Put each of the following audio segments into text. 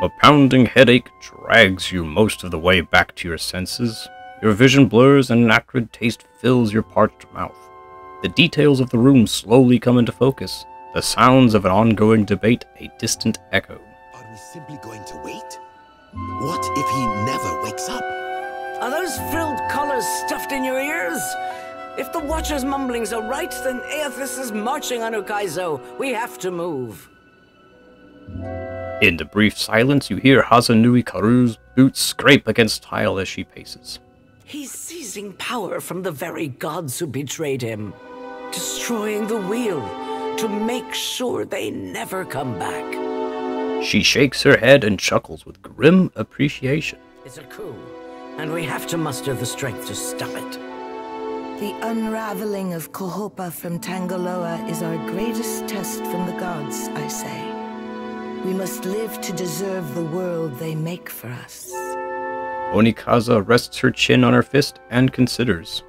A pounding headache drags you most of the way back to your senses. Your vision blurs and an acrid taste fills your parched mouth. The details of the room slowly come into focus, the sounds of an ongoing debate a distant echo. Are we simply going to wait? What if he never wakes up? Are those frilled collars stuffed in your ears? If the Watcher's mumblings are right, then Aethys is marching on Ukaizo. We have to move. In the brief silence, you hear Hazanui Karu's boots scrape against tile as she paces. He's seizing power from the very gods who betrayed him, destroying the wheel to make sure they never come back. She shakes her head and chuckles with grim appreciation. It's a coup, and we have to muster the strength to stop it. The unraveling of Kohopa from Tangaloa is our greatest test from the gods, I say. We must live to deserve the world they make for us. Onikaza rests her chin on her fist and considers.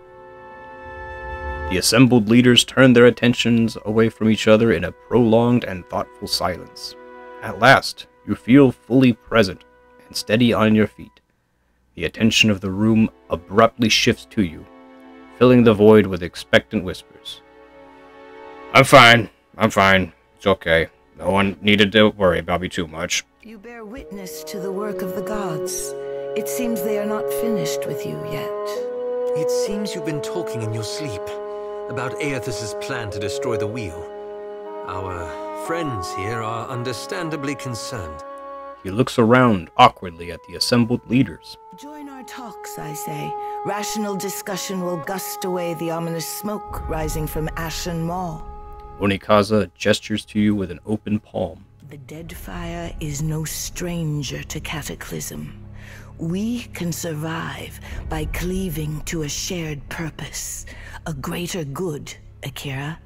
The assembled leaders turn their attentions away from each other in a prolonged and thoughtful silence. At last, you feel fully present and steady on your feet. The attention of the room abruptly shifts to you, filling the void with expectant whispers. I'm fine. It's okay. No one needed to worry about me too much. You bear witness to the work of the gods. It seems they are not finished with you yet. It seems you've been talking in your sleep about Aethys' plan to destroy the wheel. Our friends here are understandably concerned. He looks around awkwardly at the assembled leaders. Join our talks, I say. Rational discussion will gust away the ominous smoke rising from Ashen Maw. Onikaza gestures to you with an open palm. The dead fire is no stranger to cataclysm. We can survive by cleaving to a shared purpose, a greater good, Akira.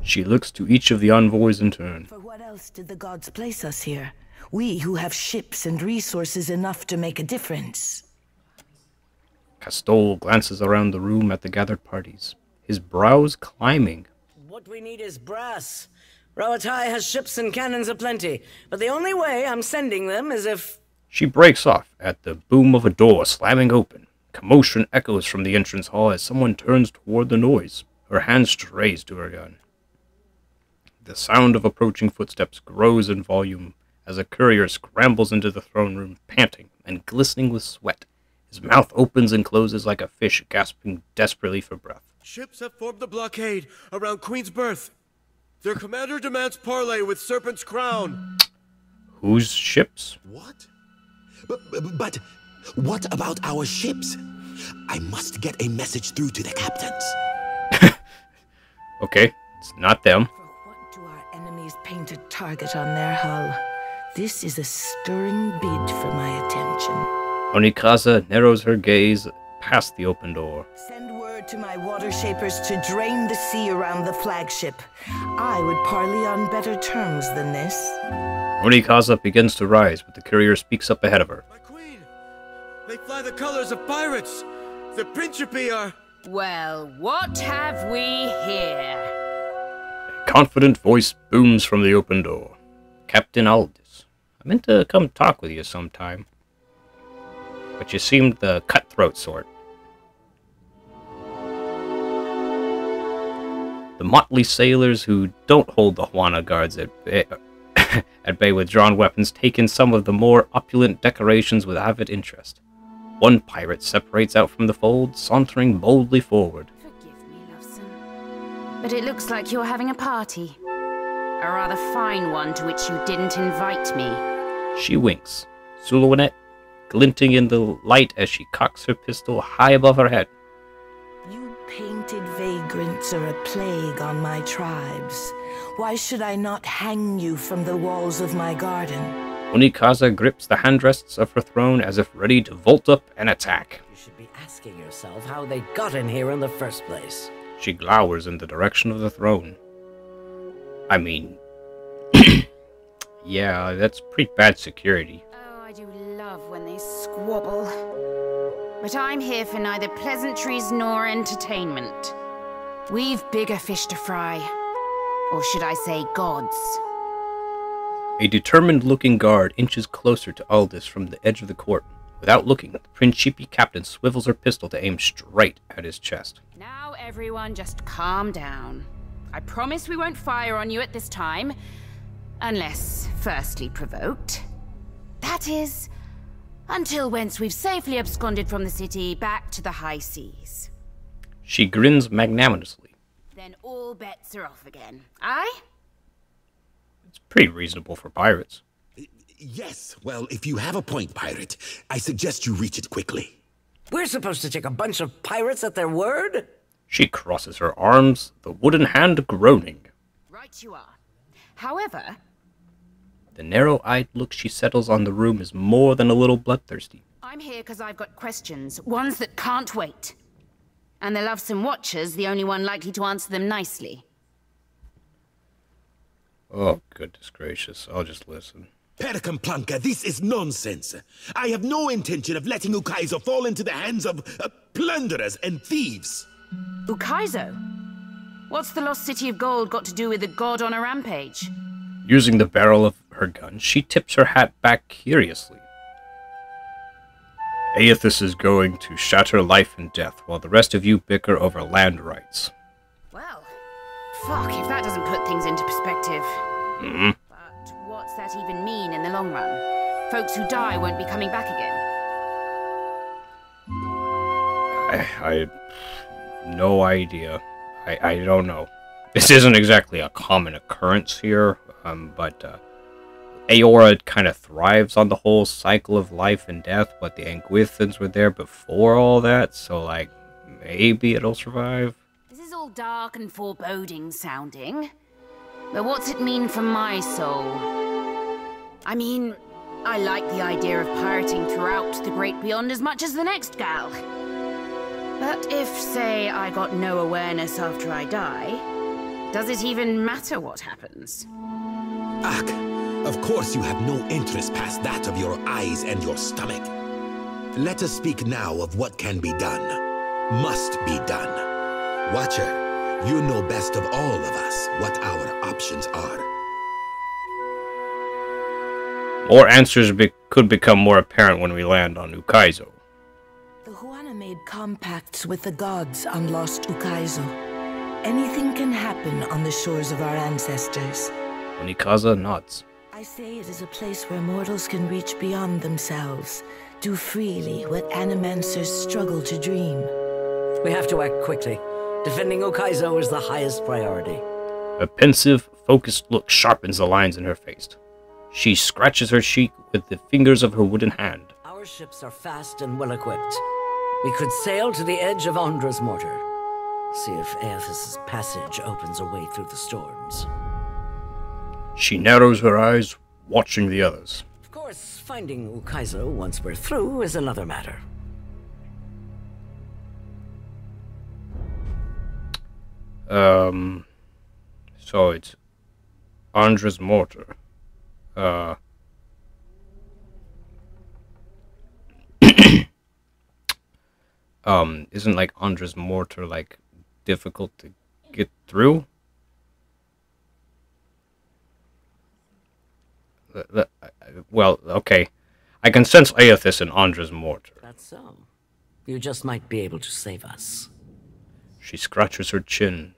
She looks to each of the envoys in turn. For what else did the gods place us here? We who have ships and resources enough to make a difference. Castol glances around the room at the gathered parties, his brows climbing. What we need is brass. Rawatai has ships and cannons aplenty, but the only way I'm sending them is if... She breaks off at the boom of a door slamming open. Commotion echoes from the entrance hall as someone turns toward the noise. Her hand strays to her gun. The sound of approaching footsteps grows in volume as a courier scrambles into the throne room, panting and glistening with sweat. His mouth opens and closes like a fish gasping desperately for breath. Ships have formed the blockade around Queen's Birth. Their commander demands parley with Serpent's Crown. Whose ships? What? But what about our ships? I must get a message through to the captains. Okay, it's not them. For what do our enemies paint a target on their hull? This is a stirring bid for my attention. Onikaza narrows her gaze past the open door. Send word to my water shapers to drain the sea around the flagship. I would parley on better terms than this. Onikaza begins to rise, but the courier speaks up ahead of her. My queen! They fly the colors of pirates! The Principi are... Well, what have we here? A confident voice booms from the open door. Captain Aldous, I meant to come talk with you sometime, but you seemed the cutthroat sort. The motley sailors who don't hold the Juana guards at bay with drawn weapons take in some of the more opulent decorations with avid interest. One pirate separates out from the fold, sauntering boldly forward. Forgive me, Loveson, but it looks like you're having a party. A rather fine one to which you didn't invite me. She winks, silhouette glinting in the light as she cocks her pistol high above her head. You painted vagrants are a plague on my tribes. Why should I not hang you from the walls of my garden? Onikaza grips the handrests of her throne as if ready to vault up and attack. You should be asking yourself how they got in here in the first place. She glowers in the direction of the throne. I mean, yeah, that's pretty bad security. Oh, I do love when they squabble. But I'm here for neither pleasantries nor entertainment. We've bigger fish to fry. Or should I say gods? A determined-looking guard inches closer to Aldous from the edge of the court. Without looking, the Principe captain swivels her pistol to aim straight at his chest. Now everyone just calm down. I promise we won't fire on you at this time. Unless firstly provoked. That is, until whence we've safely absconded from the city back to the high seas. She grins magnanimously. Then all bets are off again. Aye? It's pretty reasonable for pirates. Yes, well, if you have a point, pirate, I suggest you reach it quickly. We're supposed to take a bunch of pirates at their word? She crosses her arms, the wooden hand groaning. Right you are. However... The narrow-eyed look she settles on the room is more than a little bloodthirsty. I'm here because I've got questions, ones that can't wait. And the lovesome Watcher's the only one likely to answer them nicely. Oh, goodness gracious, I'll just listen. Percamplanca, this is nonsense. I have no intention of letting Ukaizo fall into the hands of plunderers and thieves. Ukaizo? What's the lost city of gold got to do with a god on a rampage? Using the barrel of her gun, she tips her hat back curiously. Aethys is going to shatter life and death, while the rest of you bicker over land rights. Well, fuck if that doesn't put things into perspective. Mm-hmm. But what's that even mean in the long run? Folks who die won't be coming back again. I no idea. I don't know. This isn't exactly a common occurrence here, but Aora kind of thrives on the whole cycle of life and death, but the Anguithans were there before all that, so, like, maybe it'll survive. This is all dark and foreboding sounding. But what's it mean for my soul? I mean, I like the idea of pirating throughout the Great Beyond as much as the next gal. But if, say, I got no awareness after I die, does it even matter what happens? Ak, of course you have no interest past that of your eyes and your stomach. Let us speak now of what can be done. Must be done. Watcher, you know best of all of us what our options are. More answers could become more apparent when we land on Ukaizo. The Huana made compacts with the gods on lost Ukaizo. Anything can happen on the shores of our ancestors. Onikaza nods. I say it is a place where mortals can reach beyond themselves, do freely what animancers struggle to dream. We have to act quickly. Defending Ukaizo is the highest priority. A pensive, focused look sharpens the lines in her face. She scratches her cheek with the fingers of her wooden hand. Our ships are fast and well-equipped. We could sail to the edge of Andra's mortar. See if Aethys' passage opens a way through the storms. She narrows her eyes, watching the others. Of course, finding Ukaizo once we're through is another matter. So it's Andra's mortar. Isn't like Andra's mortar like difficult to get through? Well, okay. I can sense Aethys in Andra's mortar. That's so. You just might be able to save us. She scratches her chin,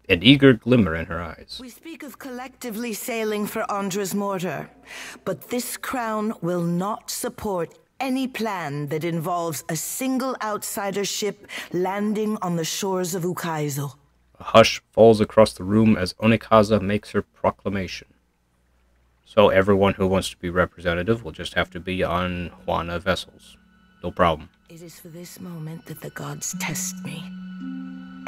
an eager glimmer in her eyes. We speak of collectively sailing for Andra's mortar, but this crown will not support any plan that involves a single outsider ship landing on the shores of Ukaizo. A hush falls across the room as Onikaza makes her proclamation. So everyone who wants to be representative will just have to be on Huana vessels. No problem. It is for this moment that the gods test me.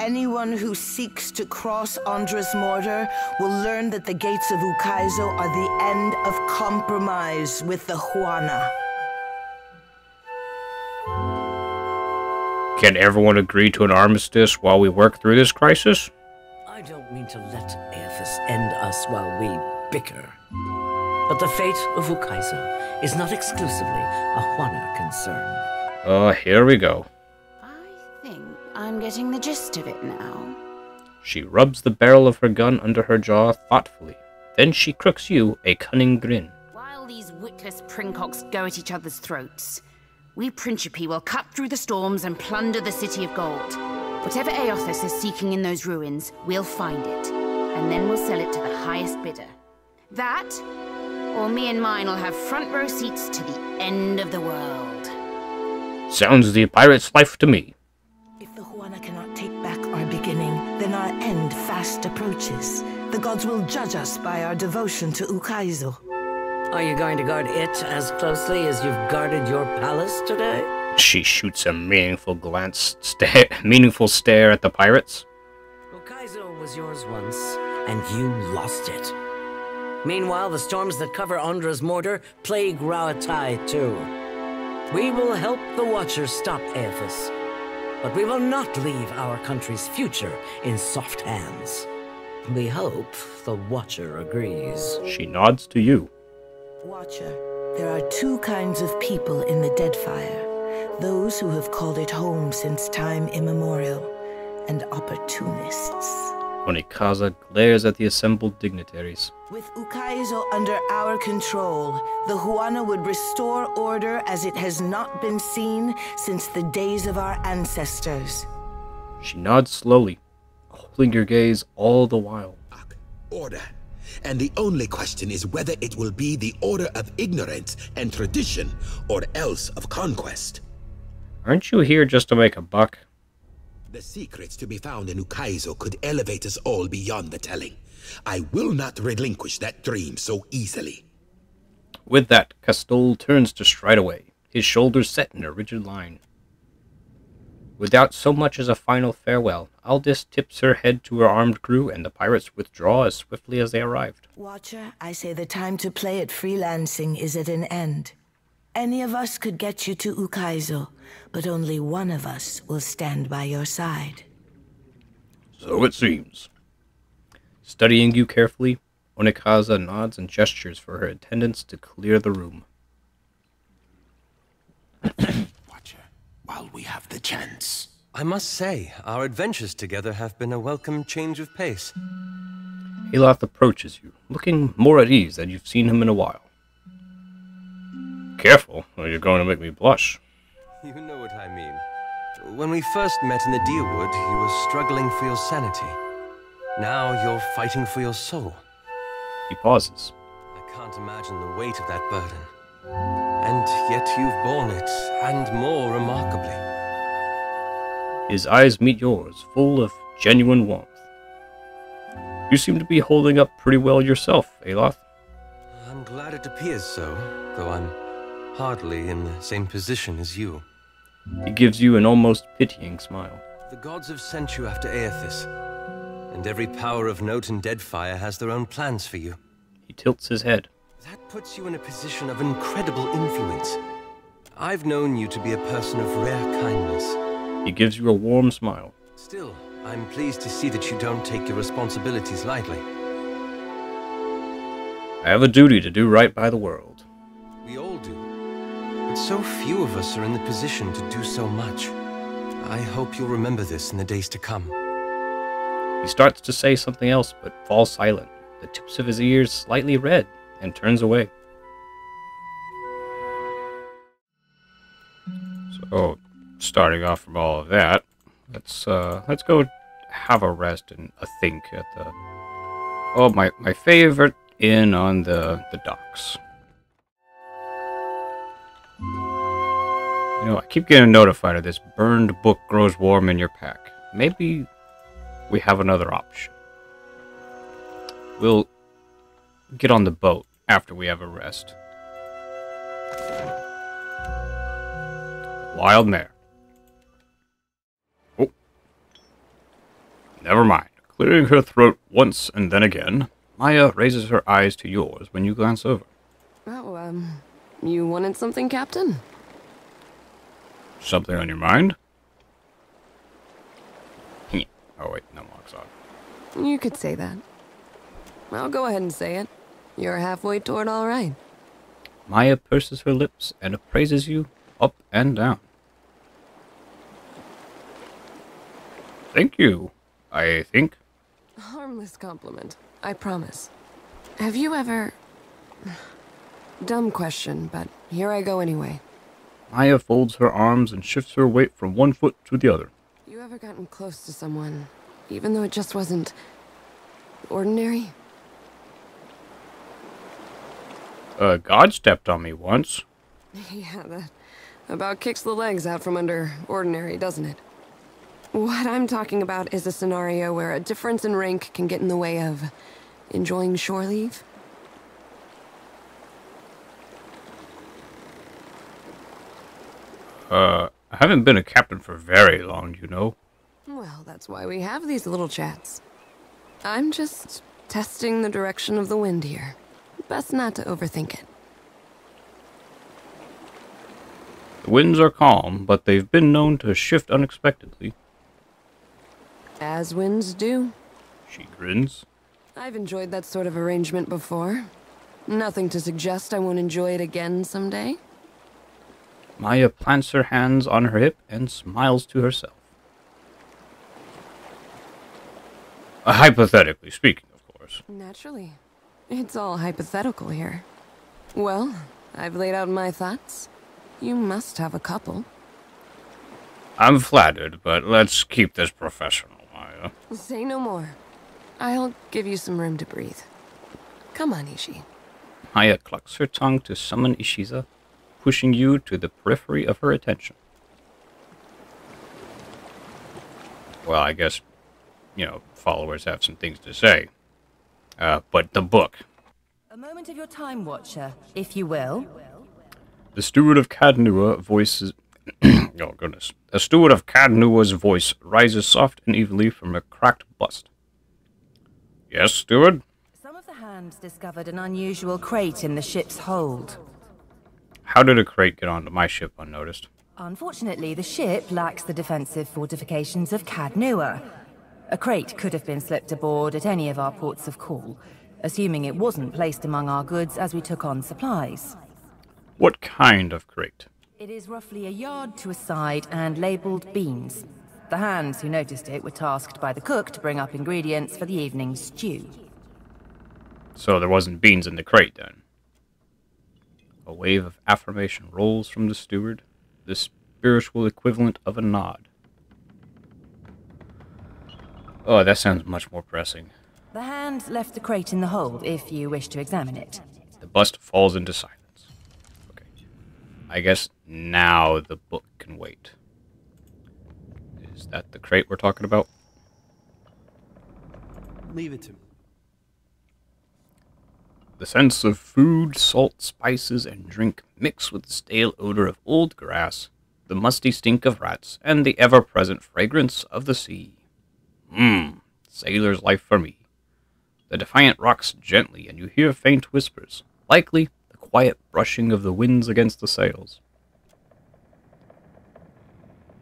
Anyone who seeks to cross Andra's mortar will learn that the gates of Ukaizo are the end of compromise with the Huana. Can everyone agree to an armistice while we work through this crisis? I don't mean to let Aethys end us while we bicker. But the fate of Ukaizo is not exclusively a Huana concern. Here we go. I think I'm getting the gist of it now. She rubs the barrel of her gun under her jaw thoughtfully. Then she crooks you a cunning grin. While these witless princocks go at each other's throats, we Principi will cut through the storms and plunder the city of gold. Whatever Aothas is seeking in those ruins, we'll find it, and then we'll sell it to the highest bidder. That, or me and mine will have front row seats to the end of the world. Sounds the pirate's life to me. If the Huana cannot take back our beginning, then our end fast approaches. The gods will judge us by our devotion to Ukaizo. Are you going to guard it as closely as you've guarded your palace today? She shoots a meaningful stare at the pirates. Ukaizo was yours once, and you lost it. Meanwhile, the storms that cover Ondra's mortar plague Rauatai too. We will help the Watchers stop Aothas, but we will not leave our country's future in soft hands. We hope the Watcher agrees. She nods to you. Watcher, there are two kinds of people in the Deadfire. Those who have called it home since time immemorial, and opportunists. Onikaza glares at the assembled dignitaries. With Ukaizo under our control, the Huana would restore order as it has not been seen since the days of our ancestors. She nods slowly, holding your gaze all the while. Order. And the only question is whether it will be the order of ignorance and tradition, or else of conquest. Aren't you here just to make a buck? The secrets to be found in Ukaizo could elevate us all beyond the telling. I will not relinquish that dream so easily. With that, Castol turns to stride away, his shoulders set in a rigid line. Without so much as a final farewell, Aldis tips her head to her armed crew, and the pirates withdraw as swiftly as they arrived. Watcher, I say the time to play at freelancing is at an end. Any of us could get you to Ukaizo, but only one of us will stand by your side. So it seems. Studying you carefully, Onikaza nods and gestures for her attendants to clear the room. Watcher, while we have the chance. I must say, our adventures together have been a welcome change of pace. Aloth approaches you, looking more at ease than you've seen him in a while. Careful, or you're going to make me blush. You know what I mean. When we first met in the Deerwood, you were struggling for your sanity. Now you're fighting for your soul. He pauses. I can't imagine the weight of that burden. And yet you've borne it, and more remarkably. His eyes meet yours, full of genuine warmth. You seem to be holding up pretty well yourself, Aloth. I'm glad it appears so, though I'm hardly in the same position as you. He gives you an almost pitying smile. The gods have sent you after Aothas, and every power of note in Deadfire has their own plans for you. He tilts his head. That puts you in a position of incredible influence. I've known you to be a person of rare kindness. He gives you a warm smile. Still, I'm pleased to see that you don't take your responsibilities lightly. I have a duty to do right by the world. We all do. But so few of us are in the position to do so much. I hope you'll remember this in the days to come. He starts to say something else, but falls silent, the tips of his ears slightly red, and turns away. So, starting off from all of that, let's go have a rest and a think at the... Oh, my favorite inn on the docks. You know, I keep getting notified of this burned book grows warm in your pack. Maybe we have another option. We'll get on the boat after we have a rest. Wild mare. Oh. Never mind. Clearing her throat once and then again, Maya raises her eyes to yours when you glance over. Oh, you wanted something, Captain? Something on your mind? Oh wait, no marks on. You could say that. I'll go ahead and say it. You're halfway toward all right. Maya purses her lips and appraises you up and down. Thank you, I think. Harmless compliment, I promise. Have you ever... Dumb question, but here I go anyway. Maya folds her arms and shifts her weight from one foot to the other. You ever gotten close to someone, even though it just wasn't... ordinary? God stepped on me once. Yeah, that about kicks the legs out from under ordinary, doesn't it? What I'm talking about is a scenario where a difference in rank can get in the way of enjoying shore leave. I haven't been a captain for very long, you know. Well, that's why we have these little chats. I'm just testing the direction of the wind here. Best not to overthink it. The winds are calm, but they've been known to shift unexpectedly. As winds do. She grins. I've enjoyed that sort of arrangement before. Nothing to suggest I won't enjoy it again someday. Maya plants her hands on her hip and smiles to herself. Hypothetically speaking, of course. Naturally. It's all hypothetical here. Well, I've laid out my thoughts. You must have a couple. I'm flattered, but let's keep this professional, Maya. Say no more. I'll give you some room to breathe. Come on, Ishi. Maya clucks her tongue to summon Ishiza, pushing you to the periphery of her attention. Well, I guess, followers have some things to say. But the book. A moment of your time, Watcher, if you will. The steward of Cadnua voices... oh, goodness. The steward of Cadnua's voice rises soft and evenly from a cracked bust. Yes, steward? Some of the hands discovered an unusual crate in the ship's hold. How did a crate get onto my ship unnoticed? Unfortunately, the ship lacks the defensive fortifications of Cadnua. A crate could have been slipped aboard at any of our ports of call, assuming it wasn't placed among our goods as we took on supplies. What kind of crate? It is roughly a yard to a side and labelled beans. The hands who noticed it were tasked by the cook to bring up ingredients for the evening's stew. So there wasn't beans in the crate, then? A wave of affirmation rolls from the steward, the spiritual equivalent of a nod. Oh, that sounds much more pressing. The hands left the crate in the hold if you wish to examine it. The bust falls into silence. Okay. I guess now the book can wait. Is that the crate we're talking about? Leave it to me. The sense of food, salt, spices, and drink mix with the stale odor of old grass, the musty stink of rats, and the ever-present fragrance of the sea. Sailor's life for me. The Defiant rocks gently, and you hear faint whispers, likely the quiet brushing of the winds against the sails.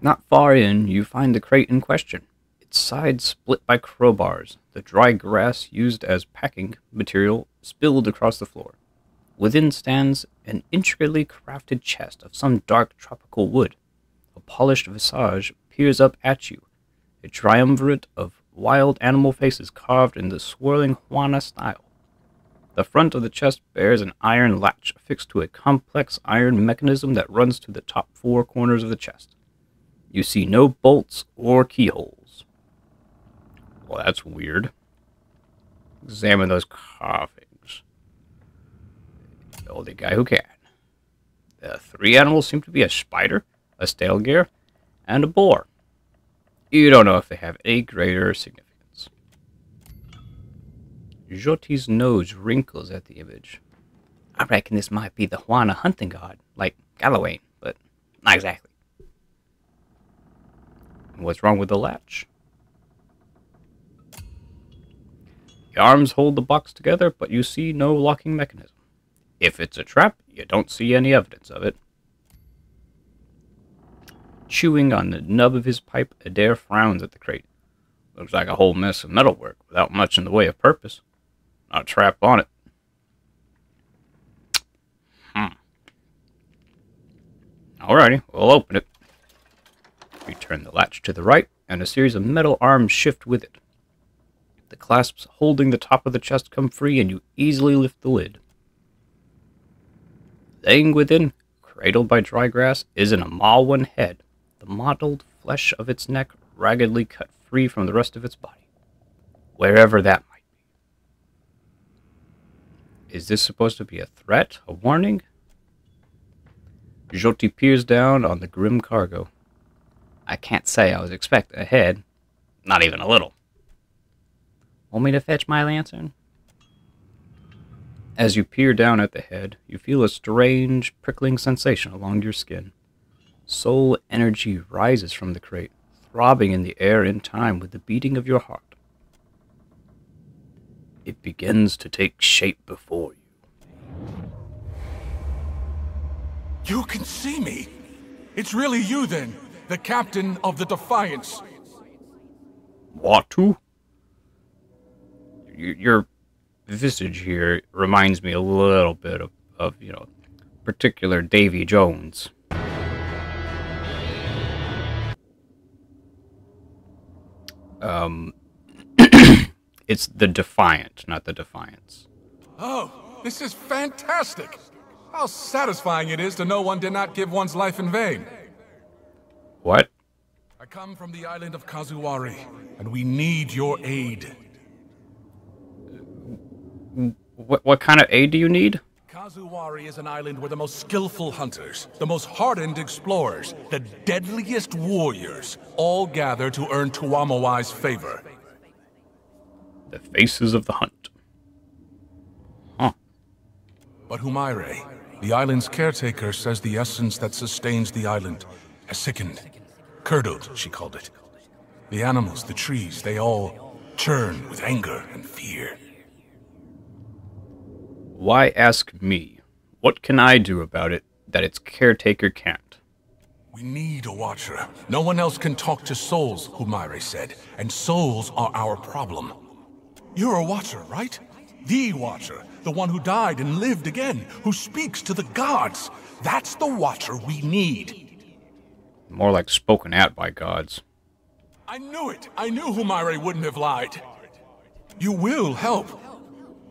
Not far in, you find the crate in question, its sides split by crowbars, the dry grass used as packing material spilled across the floor. Within stands an intricately crafted chest of some dark tropical wood. A polished visage peers up at you, a triumvirate of wild animal faces carved in the swirling Juana style. The front of the chest bears an iron latch affixed to a complex iron mechanism that runs to the top four corners of the chest. You see no bolts or keyholes. Well, that's weird. Examine those carvings. The only guy who can. The three animals seem to be a spider, a stalgear, and a boar. You don't know if they have any greater significance. Joti's nose wrinkles at the image. I reckon this might be the Juana hunting god, like Galloway, but not exactly. What's wrong with the latch? The arms hold the box together, but you see no locking mechanism. If it's a trap, you don't see any evidence of it. Chewing on the nub of his pipe, Adair frowns at the crate. Looks like a whole mess of metalwork, without much in the way of purpose. Not a trap on it. Alrighty, we'll open it. You turn the latch to the right, and a series of metal arms shift with it. The clasps holding the top of the chest come free, and you easily lift the lid. Laying within, cradled by dry grass, is an Amalwan head, the mottled flesh of its neck raggedly cut free from the rest of its body, wherever that might be. Is this supposed to be a threat, a warning? Jyoti peers down on the grim cargo. I can't say I was expecting a head, not even a little. Want me to fetch my lantern? As you peer down at the head, you feel a strange, prickling sensation along your skin. Soul energy rises from the crate, throbbing in the air in time with the beating of your heart. It begins to take shape before you. You can see me! It's really you, then, the captain of the Defiance. Watu? Your visage here reminds me a little bit of particular Davy Jones. It's the Defiant, not the Defiance. Oh, this is fantastic! How satisfying it is to know one did not give one's life in vain. What? I come from the island of Kazuwari, and we need your aid. What kind of aid do you need? Kazuwari is an island where the most skillful hunters, the most hardened explorers, the deadliest warriors all gather to earn Tuamawai's favor. The faces of the hunt. Huh. But Humaire, the island's caretaker, says the essence that sustains the island has sickened. Curdled, she called it. The animals, the trees, they all churn with anger and fear. Why ask me? What can I do about it that its caretaker can't? We need a watcher. No one else can talk to souls, Humaire said, and souls are our problem. You're a watcher, right? The watcher, the one who died and lived again, who speaks to the gods. That's the watcher we need. More like spoken at by gods. I knew it. I knew Humaire wouldn't have lied. You will help,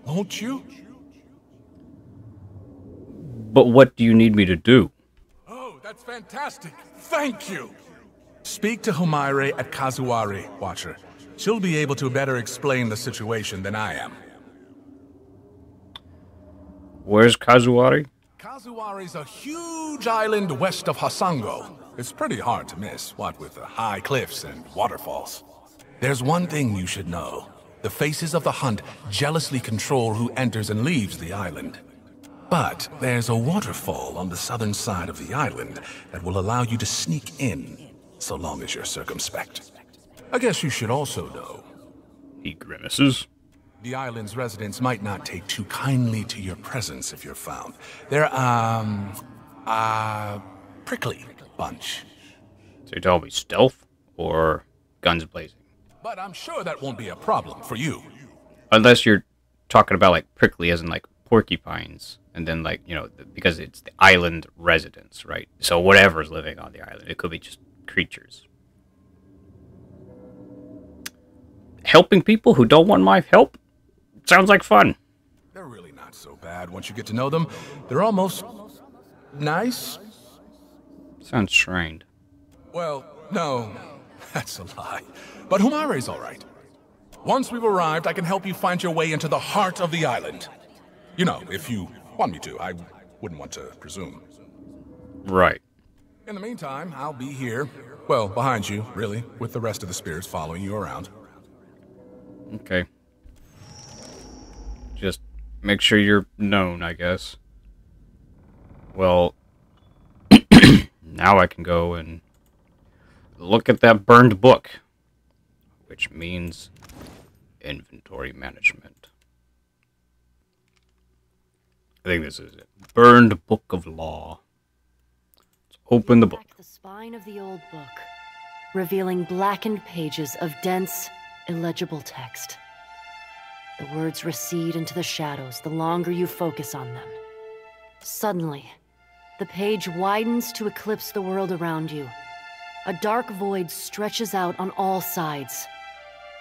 won't you? But what do you need me to do? Oh, that's fantastic. Thank you. Speak to Humaire at Kazuwari, Watcher. She'll be able to better explain the situation than I am. Where's Kazuwari? Kazuwari's a huge island west of Hasango. It's pretty hard to miss, what with the high cliffs and waterfalls. There's one thing you should know. The faces of the hunt jealously control who enters and leaves the island. But there's a waterfall on the southern side of the island that will allow you to sneak in, so long as you're circumspect. I guess you should also know. He grimaces. The island's residents might not take too kindly to your presence if you're found. They're, prickly bunch. So you tell me stealth or guns blazing? But I'm sure that won't be a problem for you. Unless you're talking about like prickly as in like porcupines. And then like, because it's the island residents, right? So whatever's living on the island. It could be just creatures. Helping people who don't want my help? Sounds like fun. They're really not so bad once you get to know them. They're almost nice. Sounds trained. Well, no, that's a lie. But Humaire's all right. Once we've arrived, I can help you find your way into the heart of the island. You know, if you want me to. I wouldn't want to presume. Right. In the meantime, I'll be here. Well, behind you, really, with the rest of the spirits following you around. Okay. Just make sure you're known, I guess. Well, now I can go and look at that burned book, which means inventory management. I think this is it. Burned Book of Law. Let's open the book. Back the spine of the old book, revealing blackened pages of dense, illegible text. The words recede into the shadows the longer you focus on them. Suddenly, the page widens to eclipse the world around you. A dark void stretches out on all sides.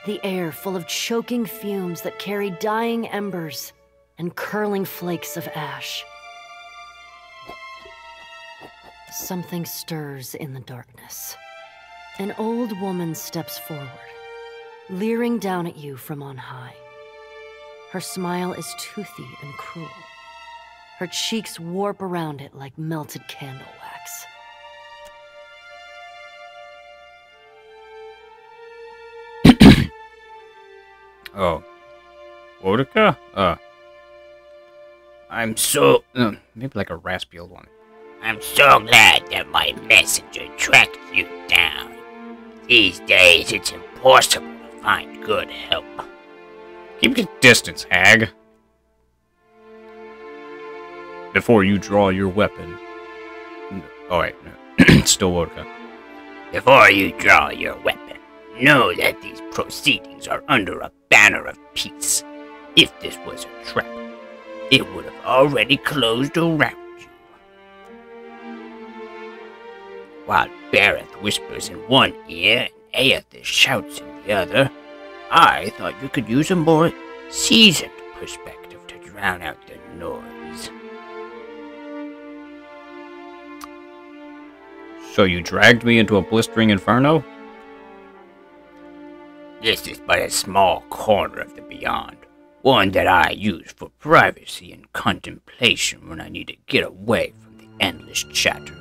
The air full of choking fumes that carry dying embers and curling flakes of ash. Something stirs in the darkness. An old woman steps forward, leering down at you from on high. Her smile is toothy and cruel. Her cheeks warp around it like melted candle wax. Oh. Vodka? I'm so... maybe like a raspy old one. I'm so glad that my messenger tracked you down. These days, it's impossible to find good help. Keep your distance, hag. Before you draw your weapon. Oh, wait. No. Still vodka. Before you draw your weapon, know that these proceedings are under a banner of peace. If this was a trap, it would have already closed around you. While Bareth whispers in one ear and Aethys shouts in the other, I thought you could use a more seasoned perspective to drown out the noise. So you dragged me into a blistering inferno? This is but a small corner of the beyond, one that I use for privacy and contemplation when I need to get away from the endless chatter.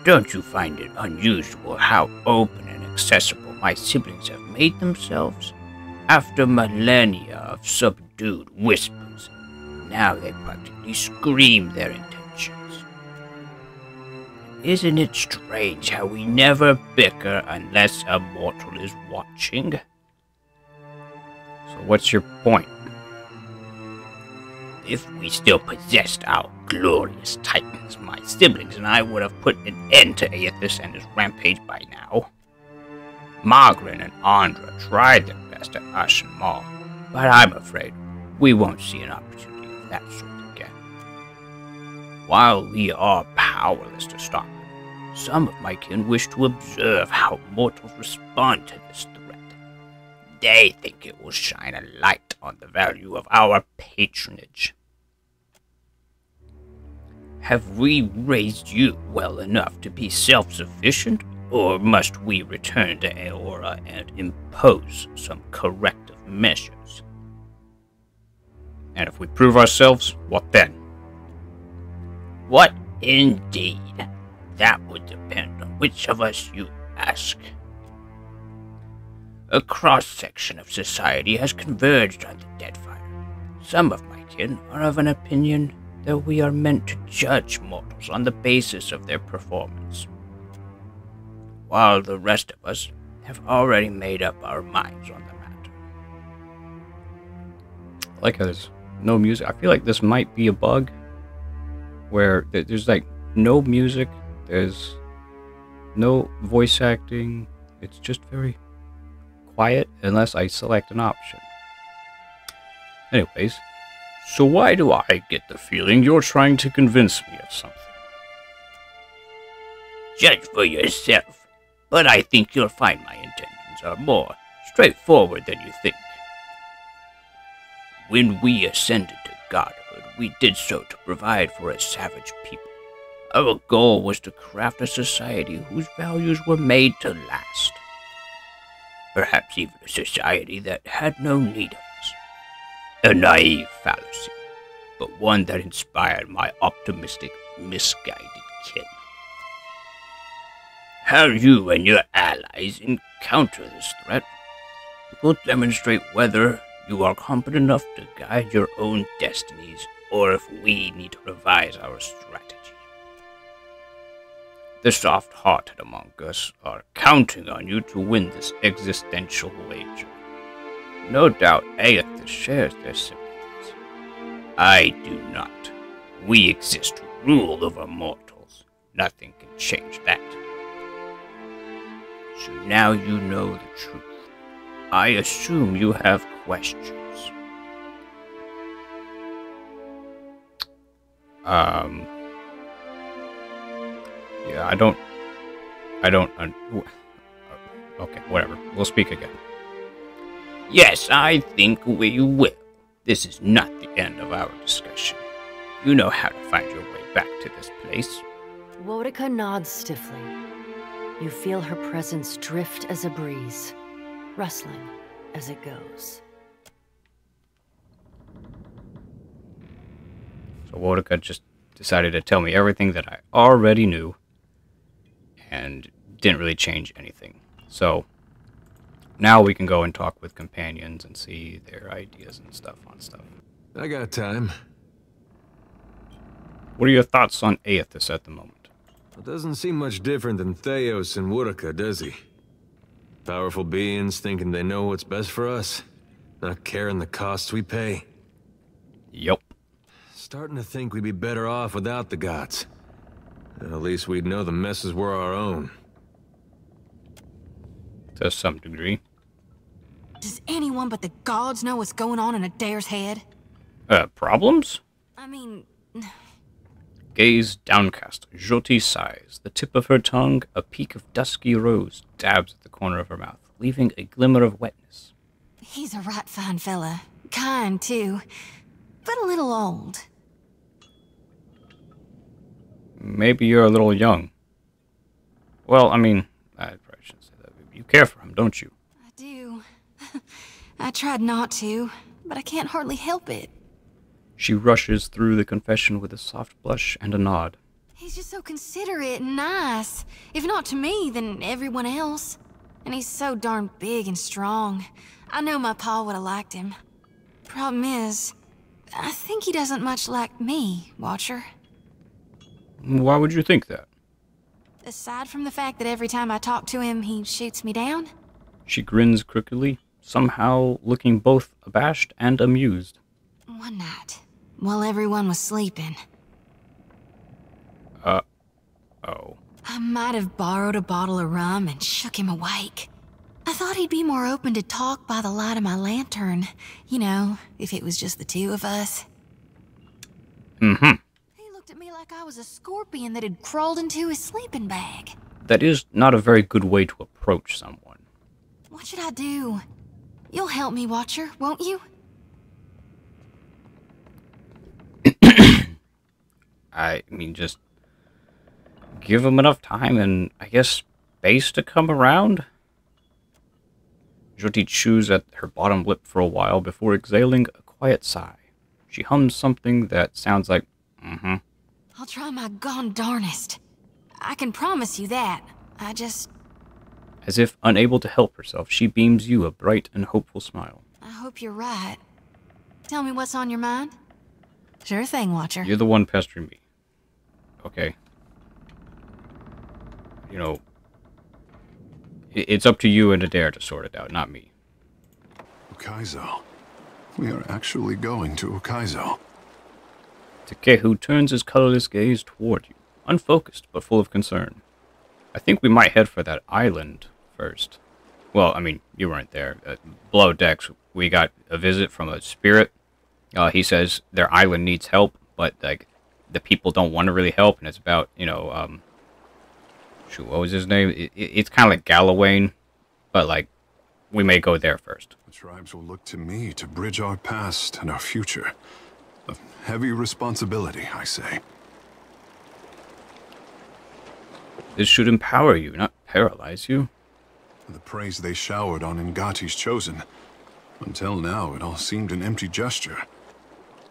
Don't you find it unusual how open and accessible my siblings have made themselves? After millennia of subdued whispers, now they practically scream their intentions. Isn't it strange how we never bicker unless a mortal is watching? So what's your point? If we still possessed our glorious titans, my siblings and I would have put an end to Aethys and his rampage by now. Margaret and Andra tried their best at Ashen Maw, but I'm afraid we won't see an opportunity of that sort again. While we are powerless to stop it, some of my kin wish to observe how mortals respond to this threat. They think it will shine a light on the value of our patronage. Have we raised you well enough to be self-sufficient, or must we return to Aora and impose some corrective measures? And if we prove ourselves, what then? What indeed? That would depend on which of us you ask. A cross-section of society has converged on the Deadfire. Some of my kin are of an opinion that we are meant to judge mortals on the basis of their performance, while the rest of us have already made up our minds on the matter. I like how there's no music. I feel like this might be a bug, where there's like no music, there's no voice acting, it's just very quiet unless I select an option. Anyways, so why do I get the feeling you're trying to convince me of something? Judge for yourself, but I think you'll find my intentions are more straightforward than you think. When we ascended to godhood, we did so to provide for a savage people. Our goal was to craft a society whose values were made to last. Perhaps even a society that had no need of us. A naive fallacy, but one that inspired my optimistic, misguided kin. How you and your allies encounter this threat will demonstrate whether you are competent enough to guide your own destinies, or if we need to revise our strategy. The soft-hearted among us are counting on you to win this existential wager. No doubt Aethys shares their sympathies. I do not. We exist to rule over mortals. Nothing can change that. So now you know the truth. I assume you have questions. Yeah, I don't Okay, whatever. We'll speak again. Yes, I think we will. This is not the end of our discussion. You know how to find your way back to this place. Wotica nods stiffly. You feel her presence drift as a breeze, rustling as it goes. So Wotica just decided to tell me everything that I already knew and didn't really change anything. So now we can go and talk with companions and see their ideas and stuff on stuff. I got time. What are your thoughts on Aethys at the moment? It doesn't seem much different than Theos and Woodica, does he? Powerful beings thinking they know what's best for us, not caring the costs we pay. Yup. Starting to think we'd be better off without the gods. At least we'd know the messes were our own. To some degree. Does anyone but the gods know what's going on in Adair's head? Problems? I mean... Gaze downcast, Jyoti sighs. The tip of her tongue, a peak of dusky rose, dabs at the corner of her mouth, leaving a glimmer of wetness. He's a right fine fella. Kind, too. But a little old. Maybe you're a little young. Well, I mean, I probably shouldn't say that. You care for him, don't you? I do. I tried not to, but I can't hardly help it. She rushes through the confession with a soft blush and a nod. He's just so considerate and nice. If not to me, then everyone else. And he's so darn big and strong. I know my pa would have liked him. Problem is, I think he doesn't much like me, Watcher. Why would you think that? Aside from the fact that every time I talk to him, he shoots me down? She grins crookedly, somehow looking both abashed and amused. One night, while everyone was sleeping. Oh. I might have borrowed a bottle of rum and shook him awake. I thought he'd be more open to talk by the light of my lantern. You know, if it was just the two of us. Mm-hmm. He looked at me like I was a scorpion that had crawled into his sleeping bag. That is not a very good way to approach someone. What should I do? You'll help me, Watcher, won't you? I mean, just give him enough time and, I guess, space to come around? Jyoti chews at her bottom lip for a while before exhaling a quiet sigh. She hums something that sounds like, mm-hmm. I'll try my gone darnest. I can promise you that. I just... As if unable to help herself, she beams you a bright and hopeful smile. I hope you're right. Tell me what's on your mind. Sure thing, Watcher. You're the one pestering me. Okay. You know, it's up to you and Adair to sort it out, not me. Ukaizo. We are actually going to Ukaizo. Takehu turns his colorless gaze toward you, unfocused but full of concern. I think we might head for that island first. Well, I mean, you weren't there. Below decks, we got a visit from a spirit. He says their island needs help, but, like, the people don't want to really help, and it's about, you know, shoot, what was his name? It's kind of like Gallowayne, but, like, we may go there first. The tribes will look to me to bridge our past and our future. A heavy responsibility, I say. This should empower you, not paralyze you. The praise they showered on Ngati's chosen. Until now, it all seemed an empty gesture.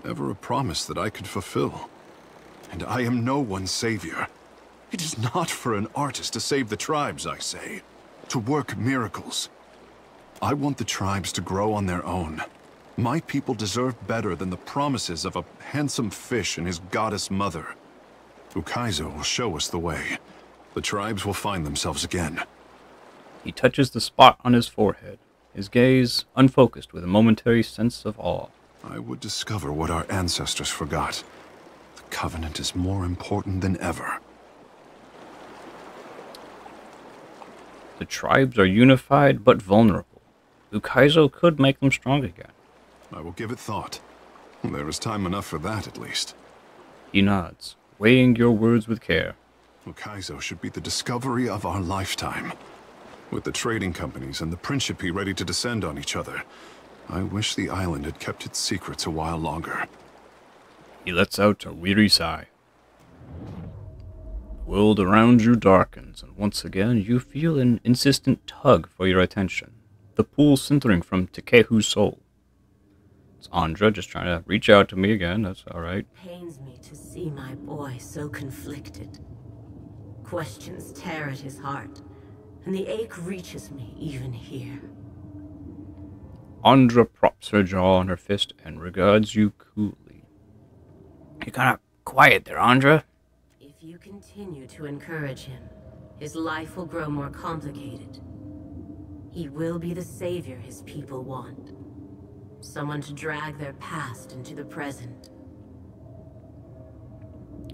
Never a promise that I could fulfill. And I am no one's savior. It is not for an artist to save the tribes, I say. To work miracles. I want the tribes to grow on their own. My people deserve better than the promises of a handsome fish and his goddess mother. Ukaizo will show us the way. The tribes will find themselves again. He touches the spot on his forehead, his gaze unfocused with a momentary sense of awe. I would discover what our ancestors forgot. The Covenant is more important than ever. The tribes are unified but vulnerable. Ukaizo could make them strong again. I will give it thought. There is time enough for that, at least. He nods, weighing your words with care. Ukaizo should be the discovery of our lifetime. With the trading companies and the Principe ready to descend on each other, I wish the island had kept its secrets a while longer. He lets out a weary sigh. The world around you darkens, and once again you feel an insistent tug for your attention. The pool centering from Takehu's soul. It's Andra just trying to reach out to me again, that's alright. Pains me to see my boy so conflicted. Questions tear at his heart, and the ache reaches me even here. Andra props her jaw on her fist and regards you coolly. You're kinda quiet there, Andra. If you continue to encourage him, his life will grow more complicated. He will be the savior his people want. Someone to drag their past into the present.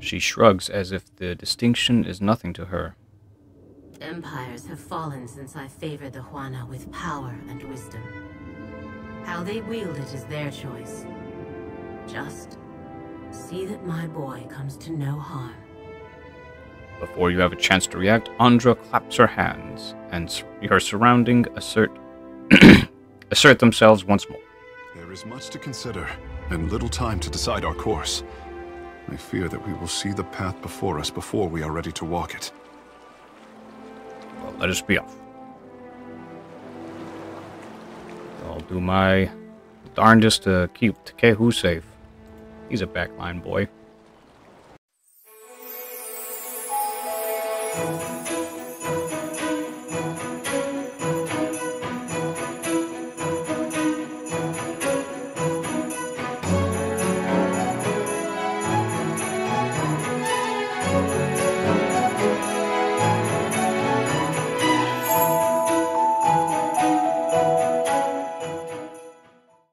She shrugs as if the distinction is nothing to her. Empires have fallen since I favored the Huana with power and wisdom. How they wield it is their choice. Just see that my boy comes to no harm. Before you have a chance to react, Andra claps her hands, and her surroundings assert themselves once more. There is much to consider, and little time to decide our course. I fear that we will see the path before us before we are ready to walk it. Well, let us be off. I'll do my darndest to keep Takehu safe. He's a backline boy.